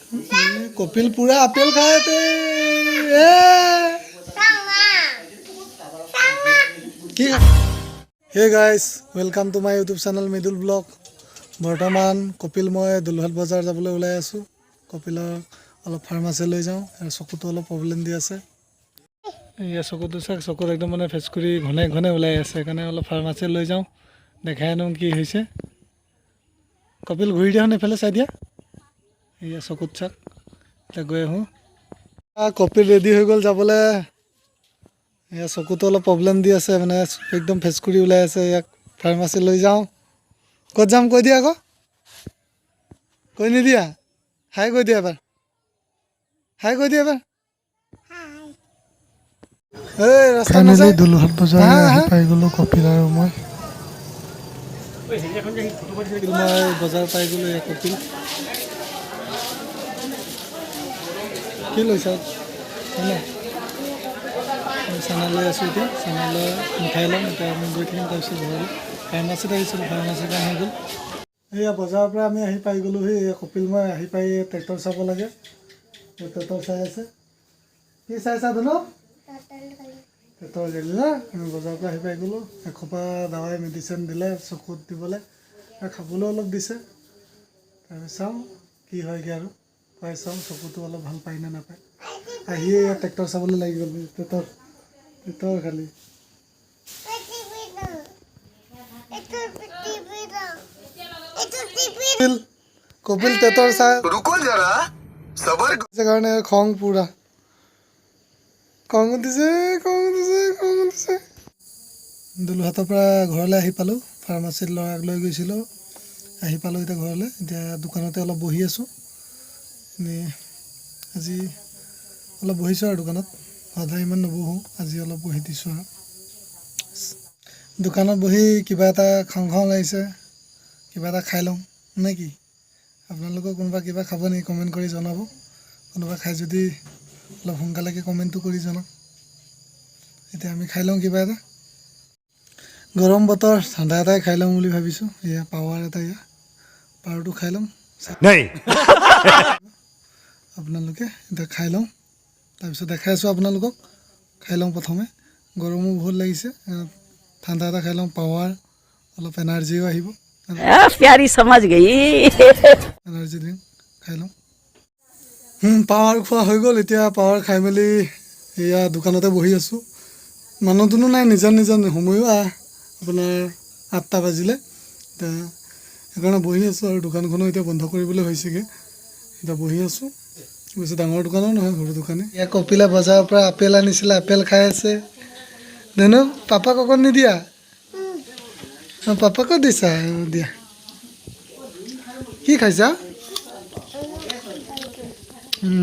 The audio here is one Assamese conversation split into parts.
कपिल पूरा आपेल खाए थे hey guys welcome to my YouTube channel Mridul blog बर्तमान कपिल मैं दुलहाट बजार जाबले ओলাই आसो कपिलक अलप फार्मासी লৈ যাওঁ চকুটো অলপ প্ৰবলেম দি আছে ইয়া চকুটো চাক চকুৰ একদম মানে ফেচকুৰি ঘনে ঘনে ওলাই আছে কাৰণে অলপ ফাৰ্মাসী লৈ যাওঁ দেখাই আনো কি হৈছে কপিল ঘূৰি দিয়া নেফালে চাই দিয়া ইয়া চকুত চাক তে গৈ আহোঁ কপিল ৰেডি হৈ গ'ল যাবলৈ ইয়া চকুটো অলপ প্ৰবলেম দি আছে মানে একদম ফেচকুৰি ওলাই আছে ইয়াক ফাৰ্মাসী লৈ যাওঁ ক'ত যাম কৈ দিয়া আকৌ কৈ নিদিয়া হাই কৈ দিয়া এবাৰ হাই কৈ দিয়া এবাৰ এই ৰাস্তা নাযায় দুলহাট বজাৰ আহি পাই গ'লো কপিল আৰু মই বজাৰ পাই গ'লো এই কপিল কি লৈছা চানা লৈ আছোঁ এতিয়া চানা লৈ মিঠাই ল'ম এতিয়া আমি গৈ থাকিম তাৰপিছত ঘৰলৈ ফাৰ্মাচীত আহিছিলোঁ ফাৰ্মাচীৰ কাম হৈ গ'ল এয়া বজাৰৰ পৰা আমি আহি পাই গ'লো সেই কপিল মই আহি পাই ট্ৰেক্টৰ চাব লাগে ট্ৰেক্টৰ চাই আছে কি চাইছা ধুনু ট্ৰেক্টৰ গাড়ী না আমি বজাৰৰ পৰা আহি পাই গ'লোঁ এসোপা দাৱাই মেডিচিন দিলে চকুত দিবলৈ খাবলৈও অলপ দিছে তাৰপিছত চাওঁ কি হয়গৈ আৰু পাই চাওঁ চকুটো অলপ ভাল পায় নে নাপায় আহিয়ে ট্ৰেক্টৰ চাবলৈ লাগি গ'ল ট্ৰেক্টৰ খালি কপিল ট্ৰেক্টৰ চাই কাৰণে খং পুৰা খং উঠিছে দুলহাটৰ পৰা ঘৰলৈ আহি পালোঁ ফাৰ্মাচীত ল'ৰাক লৈ গৈছিলোঁ আহি পালোঁ এতিয়া ঘৰলৈ এতিয়া দোকানতে অলপ বহি আছোঁ এনেই আজি অলপ বহিছোঁ আৰু দোকানত সদায় ইমান নবহোঁ আজি অলপ বহি দিছোঁ আৰু দোকানত বহি কিবা এটা খাওঁ লাগিছে কিবা এটা খাই লওঁ নে কি আপোনালোকৰ কোনোবা কিবা খাব নেকি কমেণ্ট কৰি জনাব কোনোবা খাই যদি অলপ সোনকালেকৈ কমেণ্টটো কৰি জনাওক এতিয়া আমি খাই লওঁ কিবা এটা গৰম বতৰ ঠাণ্ডা এটাই খাই লওঁ বুলি ভাবিছোঁ এয়া পাৱাৰ এটা এয়া পাৱাৰটো খাই ল'ম আপোনালোকে এতিয়া খাই লওঁ তাৰপিছত দেখাই আছোঁ আপোনালোকক খাই লওঁ প্ৰথমে গৰমো বহুত লাগিছে ঠাণ্ডা এটা খাই লওঁ পাৱাৰ অলপ এনাৰ্জিও আহিব प्यारी समझ गई এনাৰ্জি ড্ৰিংক খাই লওঁ পাৱাৰ খোৱা হৈ গ'ল এতিয়া পাৱাৰ খাই মেলি এয়া দোকানতে বহি আছোঁ মানুহ দুনুহ নাই নিজা সময়ো আপোনাৰ 8টা বাজিলে এতিয়া সেইকাৰণে বহি আছোঁ আৰু দোকানখনো এতিয়া বন্ধ কৰিবলৈ হৈছেগৈ এতিয়া বহি আছোঁ বেছি ডাঙৰ দোকানো নহয় সৰু দোকানে এয়া কপিলে বজাৰৰ পৰা আপেল আনিছিলে আপেল খাই আছে ধুনু পাপাক অকণ নিদিয়া পাপাকো দিছা দিয়া কি খাইছা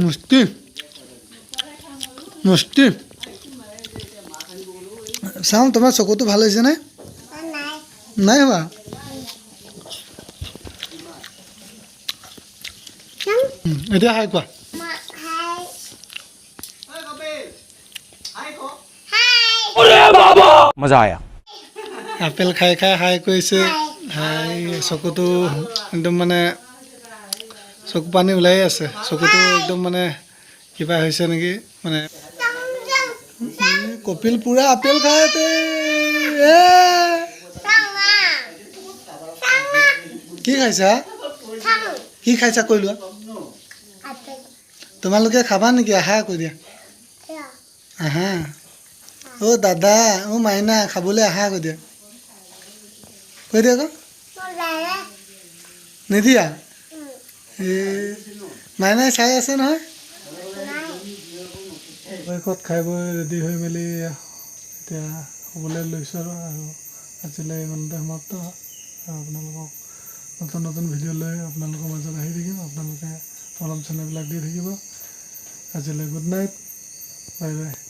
মস্তি চাওঁ তোমাৰ চকুটো ভাল হৈছেনে নাই হোৱা এতিয়া হাই কোৱা मजा आया আপেল খাই হাই কৰিছে হাই চকুটো একদম মানে চকু পানী ওলাই আছে চকুটো একদম মানে কিবা হৈছে নেকি মানে কপিল পুৰা আপেল খাই কি খাইছা কৈ লোৱা তোমালোকে খাবা নেকি আহা কৈ দিয়া আহা অ' দাদা অ' মাইনা খাবলৈ আহা কৈ দিয়া আকৌ নিদিয়া মাইনাই চাই আছে নহয় শেষত খাই বৈ ৰেডি হৈ মেলি এতিয়া শুবলৈ লৈছোঁ আৰু আজিলৈ ইমানতে সমাপ্ত আৰু আপোনালোকক নতুন ভিডিঅ' লৈ আপোনালোকৰ মাজত আহি থাকিম আপোনালোকে মৰম চেনেহবিলাক দি থাকিব আজিলৈ গুড নাইট বাই বাই